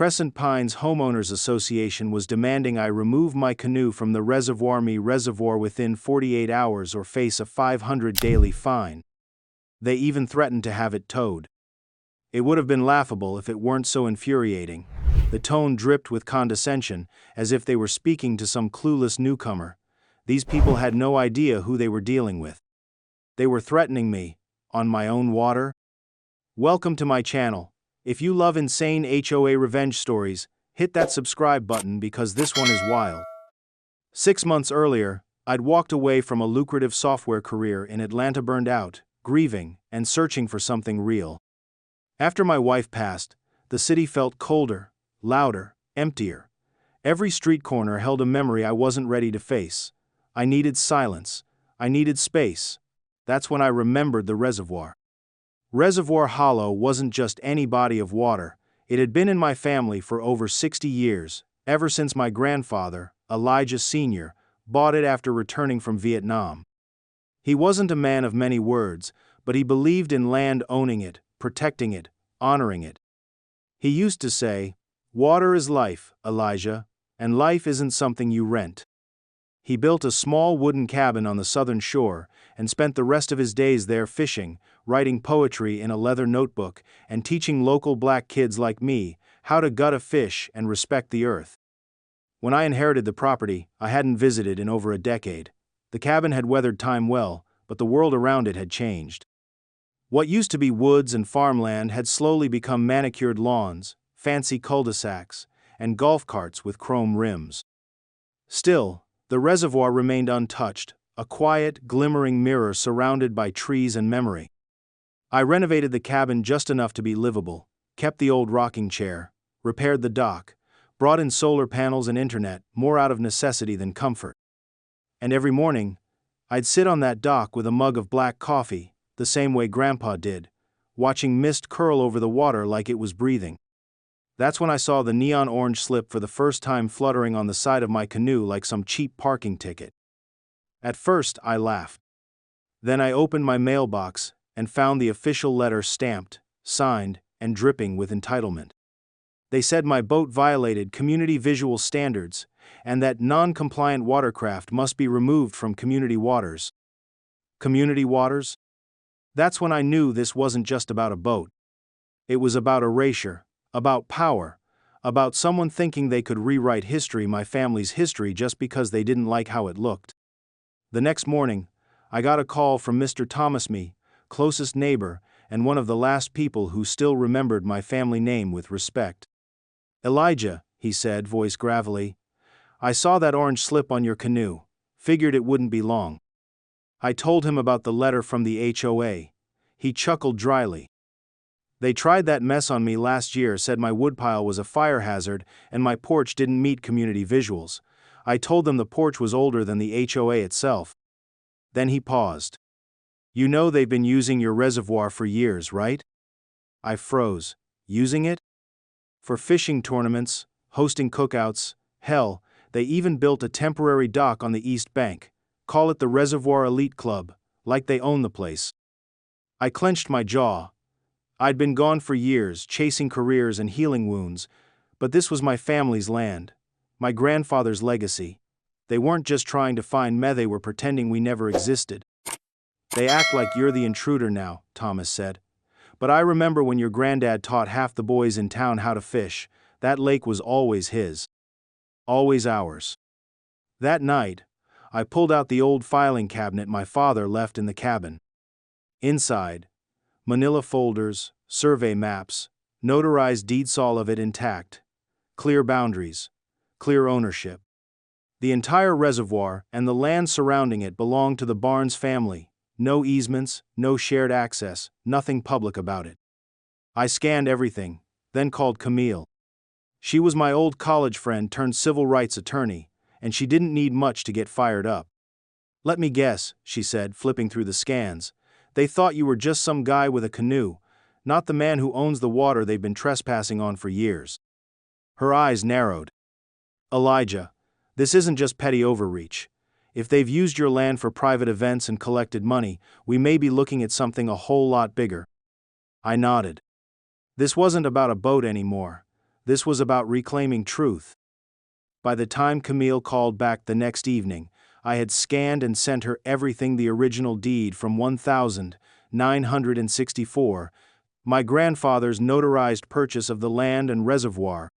Crescent Pines Homeowners Association was demanding I remove my canoe from the reservoir within 48 hours or face a $500 daily fine. They even threatened to have it towed. It would have been laughable if it weren't so infuriating. The tone dripped with condescension, as if they were speaking to some clueless newcomer. These people had no idea who they were dealing with. They were threatening me, on my own water. Welcome to my channel. If you love insane HOA revenge stories, hit that subscribe button because this one is wild. 6 months earlier, I'd walked away from a lucrative software career in Atlanta, burned out, grieving, and searching for something real. After my wife passed, the city felt colder, louder, emptier. Every street corner held a memory I wasn't ready to face. I needed silence. I needed space. That's when I remembered the reservoir. Reservoir Hollow wasn't just any body of water. It had been in my family for over 60 years, ever since my grandfather, Elijah Sr., bought it after returning from Vietnam. He wasn't a man of many words, but he believed in land, owning it, protecting it, honoring it. He used to say, "Water is life, Elijah, and life isn't something you rent." He built a small wooden cabin on the southern shore and spent the rest of his days there fishing, writing poetry in a leather notebook, and teaching local black kids like me how to gut a fish and respect the earth. When I inherited the property, I hadn't visited in over a decade. The cabin had weathered time well, but the world around it had changed. What used to be woods and farmland had slowly become manicured lawns, fancy cul-de-sacs, and golf carts with chrome rims. Still, the reservoir remained untouched, a quiet, glimmering mirror surrounded by trees and memory. I renovated the cabin just enough to be livable, kept the old rocking chair, repaired the dock, brought in solar panels and internet, more out of necessity than comfort. And every morning, I'd sit on that dock with a mug of black coffee, the same way Grandpa did, watching mist curl over the water like it was breathing. That's when I saw the neon orange slip for the first time fluttering on the side of my canoe like some cheap parking ticket. At first, I laughed. Then I opened my mailbox and found the official letter stamped, signed, and dripping with entitlement. They said my boat violated community visual standards and that non-compliant watercraft must be removed from community waters. Community waters? That's when I knew this wasn't just about a boat. It was about erasure, about power, about someone thinking they could rewrite history, my family's history, just because they didn't like how it looked. The next morning, I got a call from Mr. Thomas, me, closest neighbor, and one of the last people who still remembered my family name with respect. "Elijah," he said, voice gravelly, "I saw that orange slip on your canoe, figured it wouldn't be long." I told him about the letter from the HOA. He chuckled dryly. "They tried that mess on me last year, said my woodpile was a fire hazard and my porch didn't meet community visuals. I told them the porch was older than the HOA itself." Then he paused. "You know they've been using your reservoir for years, right?" I froze. Using it? For fishing tournaments, hosting cookouts, hell, they even built a temporary dock on the east bank. Call it the Reservoir Elite Club, like they own the place. I clenched my jaw. I'd been gone for years, chasing careers and healing wounds, but this was my family's land, my grandfather's legacy. They weren't just trying to find me, they were pretending we never existed. "They act like you're the intruder now," Thomas said. "But I remember when your granddad taught half the boys in town how to fish. That lake was always his. Always ours." That night, I pulled out the old filing cabinet my father left in the cabin. Inside, manila folders, survey maps, notarized deeds, all of it intact. Clear boundaries, clear ownership. The entire reservoir and the land surrounding it belonged to the Barnes family. No easements, no shared access, nothing public about it. I scanned everything, then called Camille. She was my old college friend turned civil rights attorney, and she didn't need much to get fired up. "Let me guess," she said, flipping through the scans. "They thought you were just some guy with a canoe, not the man who owns the water they've been trespassing on for years." Her eyes narrowed. "Elijah, this isn't just petty overreach. If they've used your land for private events and collected money, we may be looking at something a whole lot bigger." I nodded. This wasn't about a boat anymore. This was about reclaiming truth. By the time Camille called back the next evening, I had scanned and sent her everything the original deed from 1964, my grandfather's notarized purchase of the land and reservoir,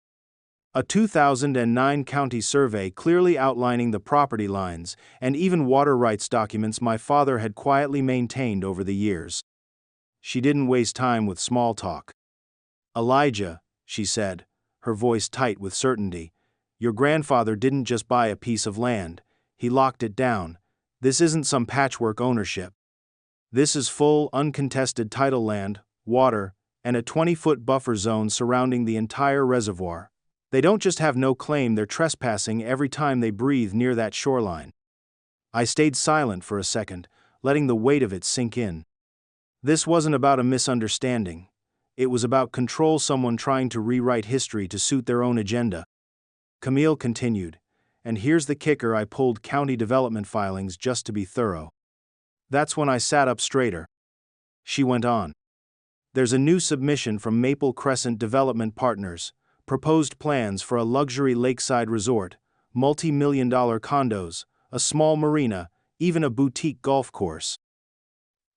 a 2009 county survey clearly outlining the property lines, and even water rights documents my father had quietly maintained over the years. She didn't waste time with small talk. "Elijah," she said, her voice tight with certainty, "your grandfather didn't just buy a piece of land, he locked it down. This isn't some patchwork ownership. This is full, uncontested title land, water, and a 20-foot buffer zone surrounding the entire reservoir. They don't just have no claim, they're trespassing every time they breathe near that shoreline." I stayed silent for a second, letting the weight of it sink in. This wasn't about a misunderstanding. It was about control, someone trying to rewrite history to suit their own agenda. Camille continued, "And here's the kicker, I pulled county development filings just to be thorough." That's when I sat up straighter. She went on. "There's a new submission from Maple Crescent Development Partners, proposed plans for a luxury lakeside resort, multi-million-dollar condos, a small marina, even a boutique golf course."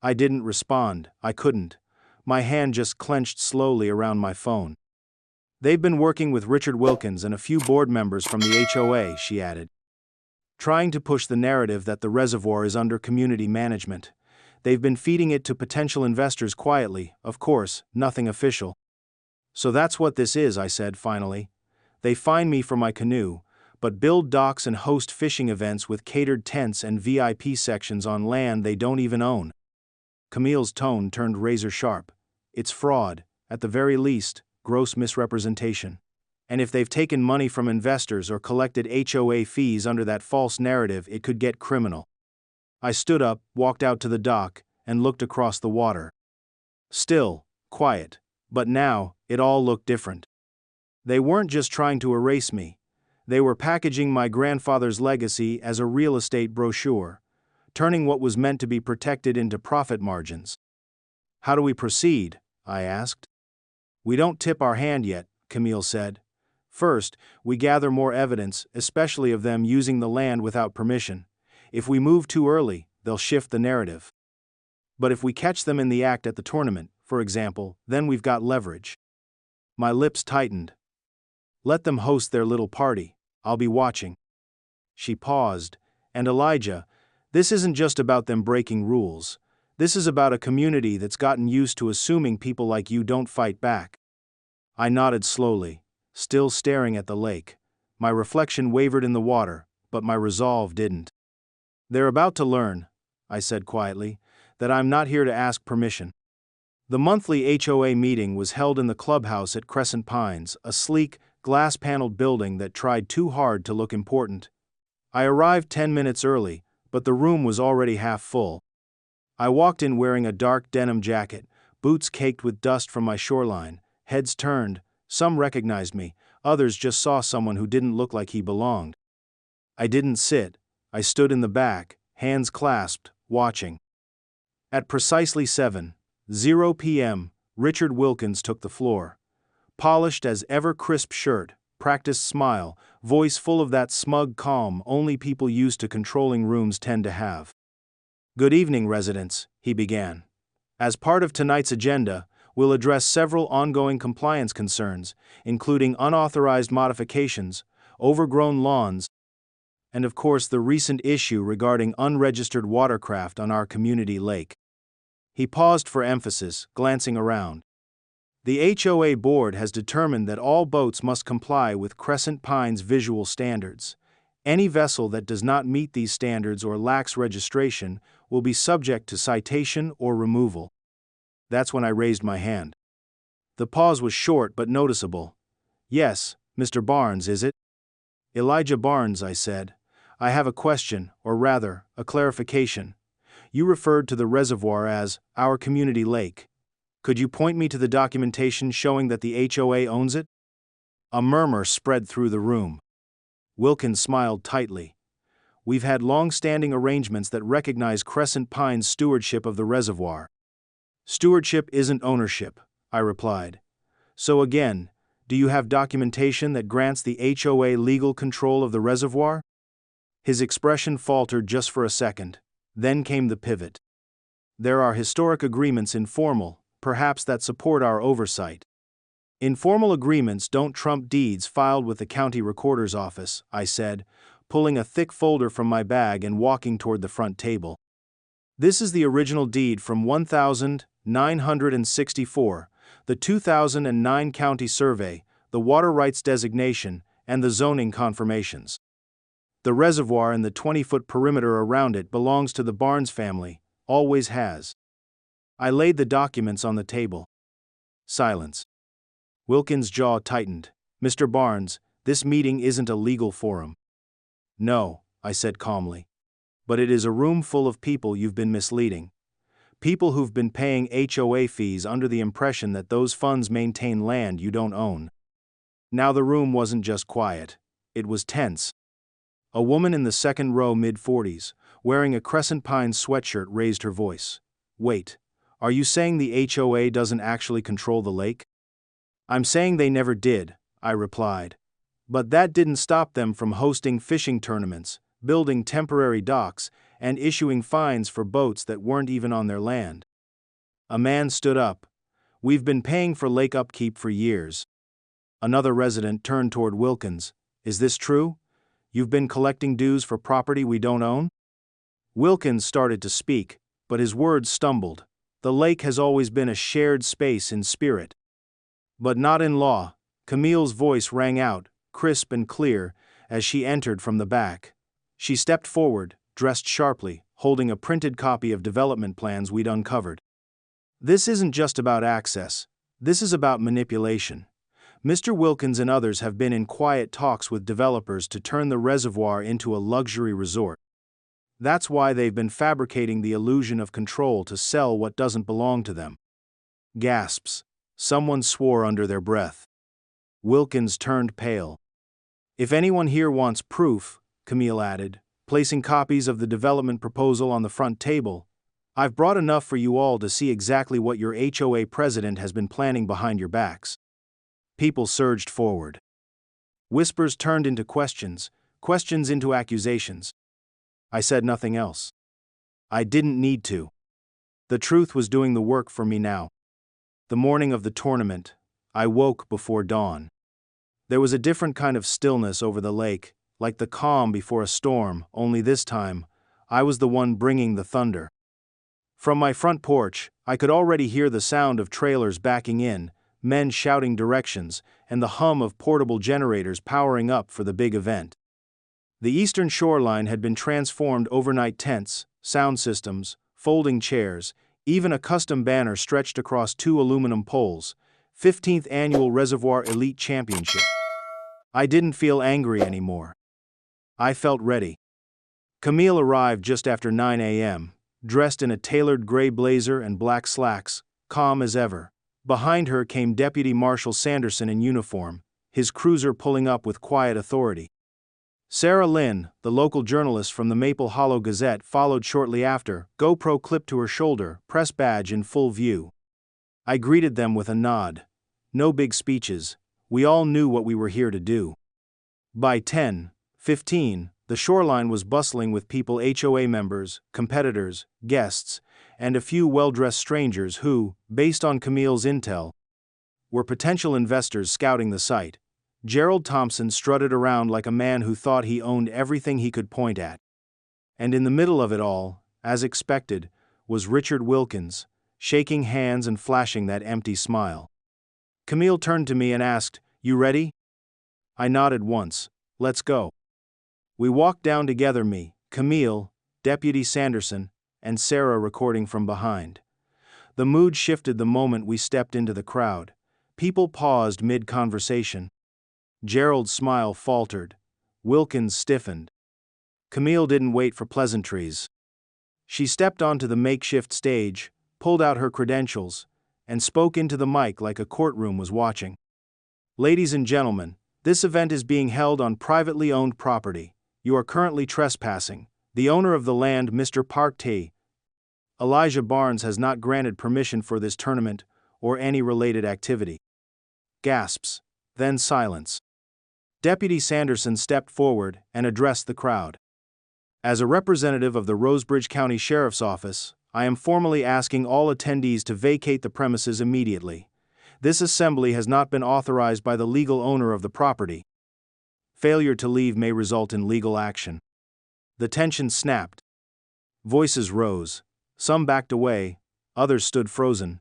I didn't respond, I couldn't. My hand just clenched slowly around my phone. "They've been working with Richard Wilkins and a few board members from the HOA," she added, "trying to push the narrative that the reservoir is under community management. They've been feeding it to potential investors quietly, of course, nothing official." "So that's what this is," I said finally. "They fine me for my canoe, but build docks and host fishing events with catered tents and VIP sections on land they don't even own." Camille's tone turned razor sharp. "It's fraud, at the very least, gross misrepresentation. And if they've taken money from investors or collected HOA fees under that false narrative, it could get criminal." I stood up, walked out to the dock, and looked across the water. Still, quiet, but now, it all looked different. They weren't just trying to erase me. They were packaging my grandfather's legacy as a real estate brochure, turning what was meant to be protected into profit margins. "How do we proceed?" I asked. "We don't tip our hand yet," Camille said. "First, we gather more evidence, especially of them using the land without permission. If we move too early, they'll shift the narrative. But if we catch them in the act at the tournament, for example, then we've got leverage." My lips tightened. "Let them host their little party. I'll be watching." She paused. "And Elijah, this isn't just about them breaking rules. This is about a community that's gotten used to assuming people like you don't fight back." I nodded slowly, still staring at the lake. My reflection wavered in the water, but my resolve didn't. "They're about to learn," I said quietly, "that I'm not here to ask permission." The monthly HOA meeting was held in the clubhouse at Crescent Pines, a sleek, glass-paneled building that tried too hard to look important. I arrived 10 minutes early, but the room was already half full. I walked in wearing a dark denim jacket, boots caked with dust from my shoreline, heads turned. Some recognized me, others just saw someone who didn't look like he belonged. I didn't sit. I stood in the back, hands clasped, watching. At precisely 7:00 p.m., Richard Wilkins took the floor. Polished as ever, crisp shirt, practiced smile, voice full of that smug calm only people used to controlling rooms tend to have. "Good evening, residents," he began. "As part of tonight's agenda, we'll address several ongoing compliance concerns, including unauthorized modifications, overgrown lawns, and of course the recent issue regarding unregistered watercraft on our community lake." He paused for emphasis, glancing around. "The HOA board has determined that all boats must comply with Crescent Pines visual standards. Any vessel that does not meet these standards or lacks registration will be subject to citation or removal." That's when I raised my hand. The pause was short but noticeable. "Yes, Mr. Barnes, is it?" "Elijah Barnes," I said. "I have a question, or rather, a clarification. You referred to the reservoir as our community lake. Could you point me to the documentation showing that the HOA owns it?" A murmur spread through the room. Wilkins smiled tightly. "We've had long-standing arrangements that recognize Crescent Pines' stewardship of the reservoir." "Stewardship isn't ownership," I replied. "So again, Do you have documentation that grants the HOA legal control of the reservoir? His expression faltered just for a second. Then came the pivot. There are historic agreements informal, perhaps that support our oversight. Informal agreements don't trump deeds filed with the county recorder's office, I said, pulling a thick folder from my bag and walking toward the front table. This is the original deed from 1964, the 2009 county survey, the water rights designation, and the zoning confirmations. The reservoir and the 20-foot perimeter around it belongs to the Barnes family, always has. I laid the documents on the table. Silence. Wilkins' jaw tightened. Mr. Barnes, this meeting isn't a legal forum. No, I said calmly. But it is a room full of people you've been misleading. People who've been paying HOA fees under the impression that those funds maintain land you don't own. Now the room wasn't just quiet. It was tense. A woman in the second row mid-40s, wearing a Crescent Pines sweatshirt raised her voice. Wait, are you saying the HOA doesn't actually control the lake? I'm saying they never did, I replied. But that didn't stop them from hosting fishing tournaments, building temporary docks, and issuing fines for boats that weren't even on their land. A man stood up. We've been paying for lake upkeep for years. Another resident turned toward Wilkins. Is this true? You've been collecting dues for property we don't own? Wilkins started to speak, but his words stumbled. The lake has always been a shared space in spirit. But not in law. Camille's voice rang out, crisp and clear, as she entered from the back. She stepped forward, dressed sharply, holding a printed copy of development plans we'd uncovered. This isn't just about access. This is about manipulation. Mr. Wilkins and others have been in quiet talks with developers to turn the reservoir into a luxury resort. That's why they've been fabricating the illusion of control to sell what doesn't belong to them. Gasps. Someone swore under their breath. Wilkins turned pale. If anyone here wants proof, Camille added, placing copies of the development proposal on the front table, I've brought enough for you all to see exactly what your HOA president has been planning behind your backs. People surged forward. Whispers turned into questions, questions into accusations. I said nothing else. I didn't need to. The truth was doing the work for me now. The morning of the tournament, I woke before dawn. There was a different kind of stillness over the lake, like the calm before a storm, only this time, I was the one bringing the thunder. From my front porch, I could already hear the sound of trailers backing in, men shouting directions, and the hum of portable generators powering up for the big event. The eastern shoreline had been transformed: overnight tents, sound systems, folding chairs, even a custom banner stretched across 2 aluminum poles. 15th Annual Reservoir Elite Championship. I didn't feel angry anymore. I felt ready. Camille arrived just after 9 a.m., dressed in a tailored gray blazer and black slacks, calm as ever. Behind her came Deputy Marshal Sanderson in uniform, his cruiser pulling up with quiet authority. Sarah Lynn, the local journalist from the Maple Hollow Gazette, followed shortly after, GoPro clipped to her shoulder, press badge in full view. I greeted them with a nod. No big speeches. We all knew what we were here to do. By 10:15, the shoreline was bustling with people: HOA members, competitors, guests, and a few well-dressed strangers who, based on Camille's intel, were potential investors scouting the site. Gerald Thompson strutted around like a man who thought he owned everything he could point at. And in the middle of it all, as expected, was Richard Wilkins, shaking hands and flashing that empty smile. Camille turned to me and asked, "You ready?" I nodded once. "Let's go." We walked down together, me, Camille, Deputy Sanderson, and Sarah recording from behind. The mood shifted the moment we stepped into the crowd. People paused mid-conversation. Gerald's smile faltered. Wilkins stiffened. Camille didn't wait for pleasantries. She stepped onto the makeshift stage, pulled out her credentials, and spoke into the mic like a courtroom was watching. "Ladies and gentlemen, this event is being held on privately owned property. You are currently trespassing. The owner of the land, Mr. Park T. Elijah Barnes, has not granted permission for this tournament or any related activity." Gasps. Then silence. Deputy Sanderson stepped forward and addressed the crowd. As a representative of the Rosebridge County Sheriff's Office, I am formally asking all attendees to vacate the premises immediately. This assembly has not been authorized by the legal owner of the property. Failure to leave may result in legal action. The tension snapped. Voices rose. Some backed away, others stood frozen.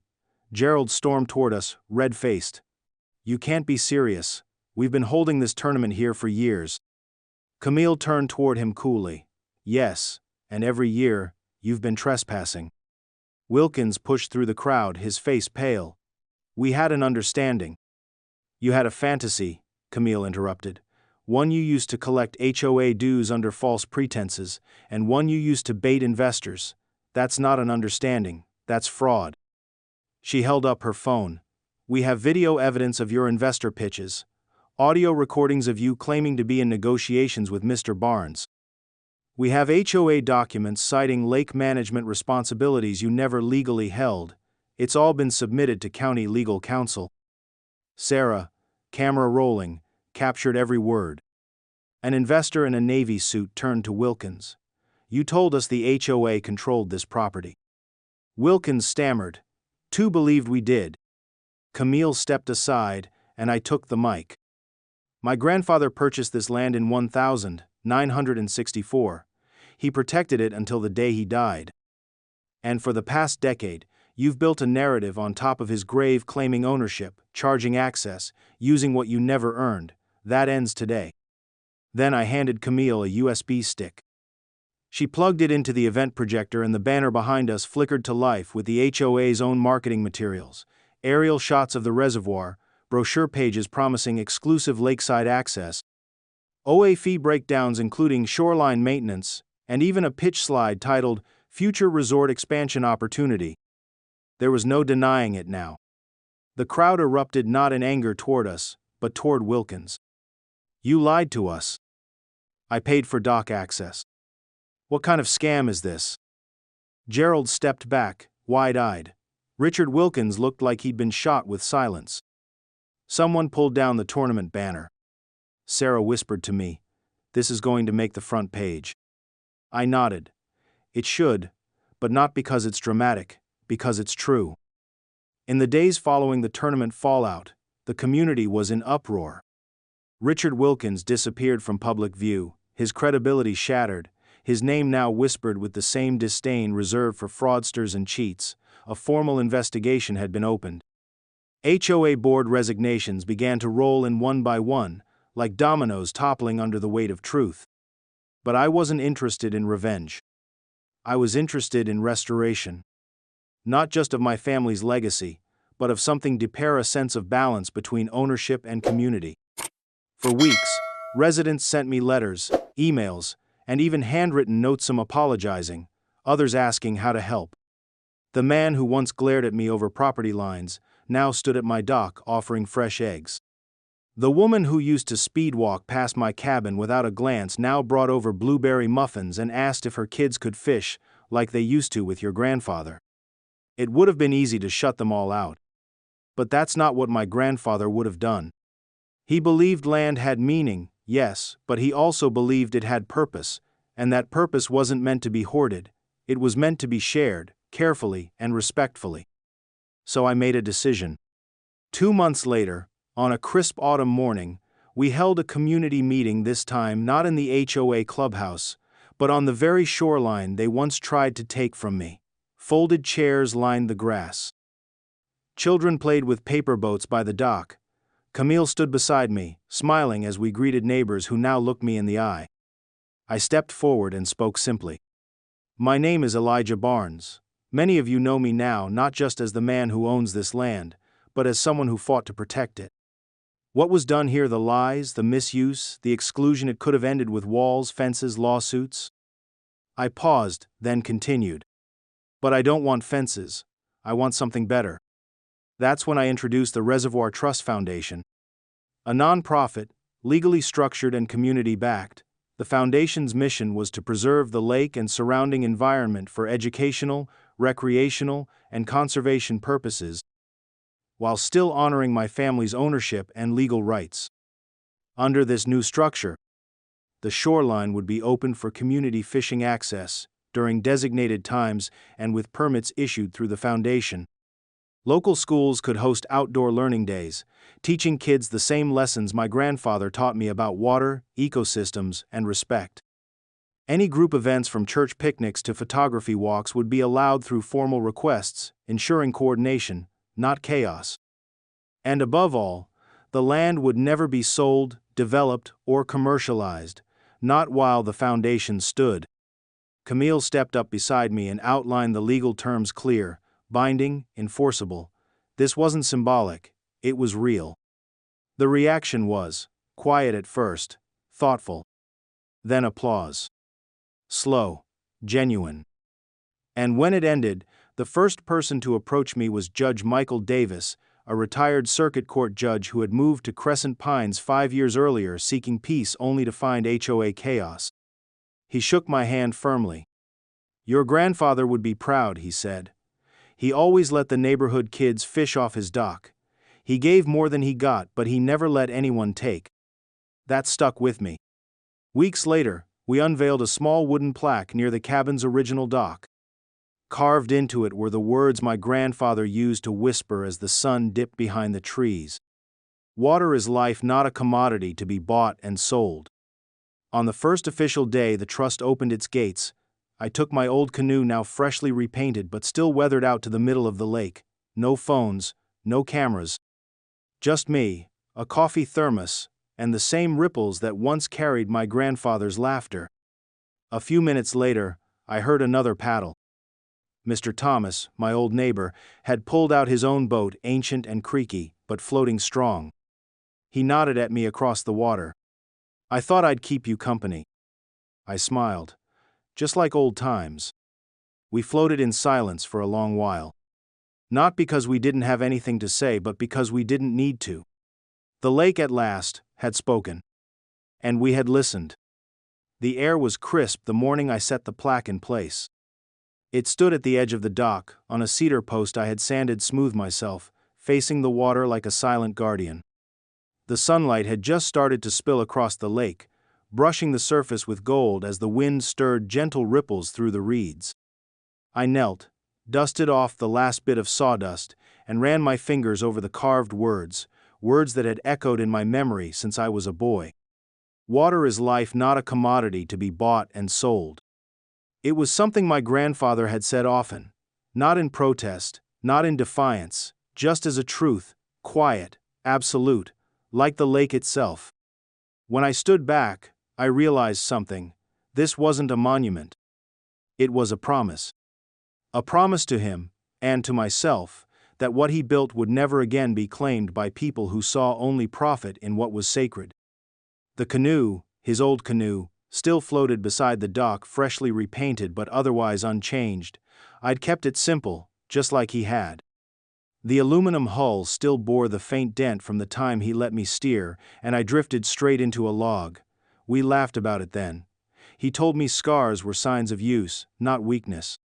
Gerald stormed toward us, red-faced. "You can't be serious. We've been holding this tournament here for years." Camille turned toward him coolly. "Yes, and every year, you've been trespassing." Wilkins pushed through the crowd, his face pale. "We had an understanding." "You had a fantasy," Camille interrupted. "One you used to collect HOA dues under false pretenses, and one you used to bait investors. That's not an understanding, that's fraud." She held up her phone. "We have video evidence of your investor pitches. Audio recordings of you claiming to be in negotiations with Mr. Barnes. We have HOA documents citing lake management responsibilities you never legally held. It's all been submitted to county legal counsel." Sarah, camera rolling, captured every word. An investor in a Navy suit turned to Wilkins. "You told us the HOA controlled this property." Wilkins stammered. "Two believed we did." Camille stepped aside, and I took the mic. "My grandfather purchased this land in 1964. He protected it until the day he died. And for the past decade, you've built a narrative on top of his grave claiming ownership, charging access, using what you never earned. That ends today." Then I handed Camille a USB stick. She plugged it into the event projector and the banner behind us flickered to life with the HOA's own marketing materials, aerial shots of the reservoir, brochure pages promising exclusive lakeside access, OA fee breakdowns including shoreline maintenance, and even a pitch slide titled Future Resort Expansion Opportunity. There was no denying it now. The crowd erupted not in anger toward us, but toward Wilkins. "You lied to us." "I paid for dock access." "What kind of scam is this?" Gerald stepped back, wide-eyed. Richard Wilkins looked like he'd been shot with silence. Someone pulled down the tournament banner. Sarah whispered to me, "This is going to make the front page." I nodded. "It should, but not because it's dramatic, because it's true." In the days following the tournament fallout, the community was in uproar. Richard Wilkins disappeared from public view, his credibility shattered, his name now whispered with the same disdain reserved for fraudsters and cheats. A formal investigation had been opened. HOA board resignations began to roll in one by one, like dominoes toppling under the weight of truth. But I wasn't interested in revenge. I was interested in restoration. Not just of my family's legacy, but of something to pair a sense of balance between ownership and community. For weeks, residents sent me letters, emails, and even handwritten notes, some apologizing, others asking how to help. The man who once glared at me over property lines now stood at my dock offering fresh eggs. The woman who used to speedwalk past my cabin without a glance now brought over blueberry muffins and asked if her kids could fish, like they used to with your grandfather. It would have been easy to shut them all out. But that's not what my grandfather would have done. He believed land had meaning, yes, but he also believed it had purpose, and that purpose wasn't meant to be hoarded, it was meant to be shared, carefully and respectfully. So I made a decision. 2 months later, on a crisp autumn morning, we held a community meeting, this time not in the HOA clubhouse, but on the very shoreline they once tried to take from me. Folded chairs lined the grass. Children played with paper boats by the dock. Camille stood beside me, smiling as we greeted neighbors who now looked me in the eye. I stepped forward and spoke simply. "My name is Elijah Barnes. Many of you know me now not just as the man who owns this land, but as someone who fought to protect it. What was done here, the lies, the misuse, the exclusion, it could have ended with walls, fences, lawsuits." I paused, then continued. "But I don't want fences. I want something better." That's when I introduced the Reservoir Trust Foundation. A non-profit, legally structured and community-backed, the foundation's mission was to preserve the lake and surrounding environment for educational, recreational, and conservation purposes. while still honoring my family's ownership and legal rights. Under this new structure, the shoreline would be open for community fishing access during designated times and with permits issued through the foundation. Local schools could host outdoor learning days, teaching kids the same lessons my grandfather taught me about water, ecosystems, and respect. Any group events from church picnics to photography walks would be allowed through formal requests, ensuring coordination, not chaos. And above all, the land would never be sold, developed, or commercialized, not while the foundation stood. Camille stepped up beside me and outlined the legal terms clear, binding, enforceable. This wasn't symbolic, it was real. The reaction was quiet at first, thoughtful. Then applause. Slow, genuine. And when it ended, the first person to approach me was Judge Michael Davis, a retired circuit court judge who had moved to Crescent Pines 5 years earlier seeking peace only to find HOA chaos. He shook my hand firmly. "Your grandfather would be proud," he said. "He always let the neighborhood kids fish off his dock. He gave more than he got, but he never let anyone take." That stuck with me. Weeks later, we unveiled a small wooden plaque near the cabin's original dock. Carved into it were the words my grandfather used to whisper as the sun dipped behind the trees. "Water is life, not a commodity to be bought and sold." On the first official day the trust opened its gates, I took my old canoe, now freshly repainted but still weathered, out to the middle of the lake. No phones, no cameras. Just me, a coffee thermos, and the same ripples that once carried my grandfather's laughter. A few minutes later, I heard another paddle. Mr. Thomas, my old neighbor, had pulled out his own boat, ancient and creaky, but floating strong. He nodded at me across the water. "I thought I'd keep you company." I smiled. Just like old times. We floated in silence for a long while. Not because we didn't have anything to say, but because we didn't need to. The lake at last had spoken. And we had listened. The air was crisp the morning I set the plaque in place. It stood at the edge of the dock, on a cedar post I had sanded smooth myself, facing the water like a silent guardian. The sunlight had just started to spill across the lake, brushing the surface with gold as the wind stirred gentle ripples through the reeds. I knelt, dusted off the last bit of sawdust, and ran my fingers over the carved words, words that had echoed in my memory since I was a boy. "Water is life, not a commodity to be bought and sold." It was something my grandfather had said often, not in protest, not in defiance, just as a truth, quiet, absolute, like the lake itself. When I stood back, I realized something. This wasn't a monument. It was a promise. A promise to him, and to myself, that what he built would never again be claimed by people who saw only profit in what was sacred. The canoe, his old canoe, still floated beside the dock, freshly repainted but otherwise unchanged. I'd kept it simple, just like he had. The aluminum hull still bore the faint dent from the time he let me steer, and I drifted straight into a log. We laughed about it then. He told me scars were signs of use, not weakness.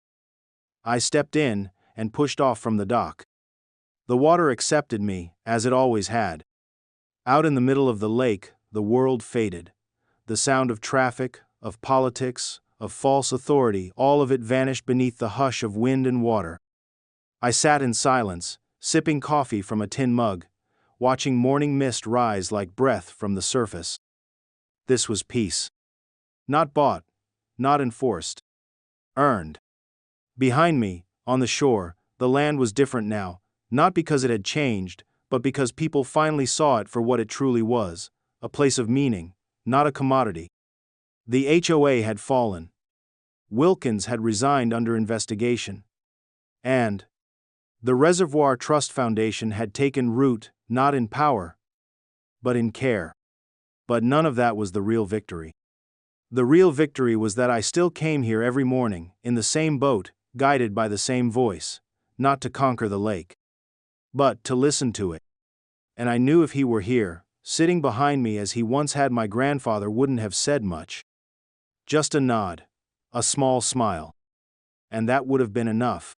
I stepped in and pushed off from the dock. The water accepted me, as it always had. Out in the middle of the lake, the world faded. The sound of traffic, of politics, of false authority, all of it vanished beneath the hush of wind and water. I sat in silence, sipping coffee from a tin mug, watching morning mist rise like breath from the surface. This was peace. Not bought, not enforced. Earned. Behind me, on the shore, the land was different now, not because it had changed, but because people finally saw it for what it truly was, a place of meaning, not a commodity. The HOA had fallen. Wilkins had resigned under investigation. And the Reservoir Trust Foundation had taken root, not in power, but in care. But none of that was the real victory. The real victory was that I still came here every morning, in the same boat, guided by the same voice, not to conquer the lake, but to listen to it. And I knew if he were here, sitting behind me as he once had, my grandfather wouldn't have said much. Just a nod, a small smile. And that would have been enough.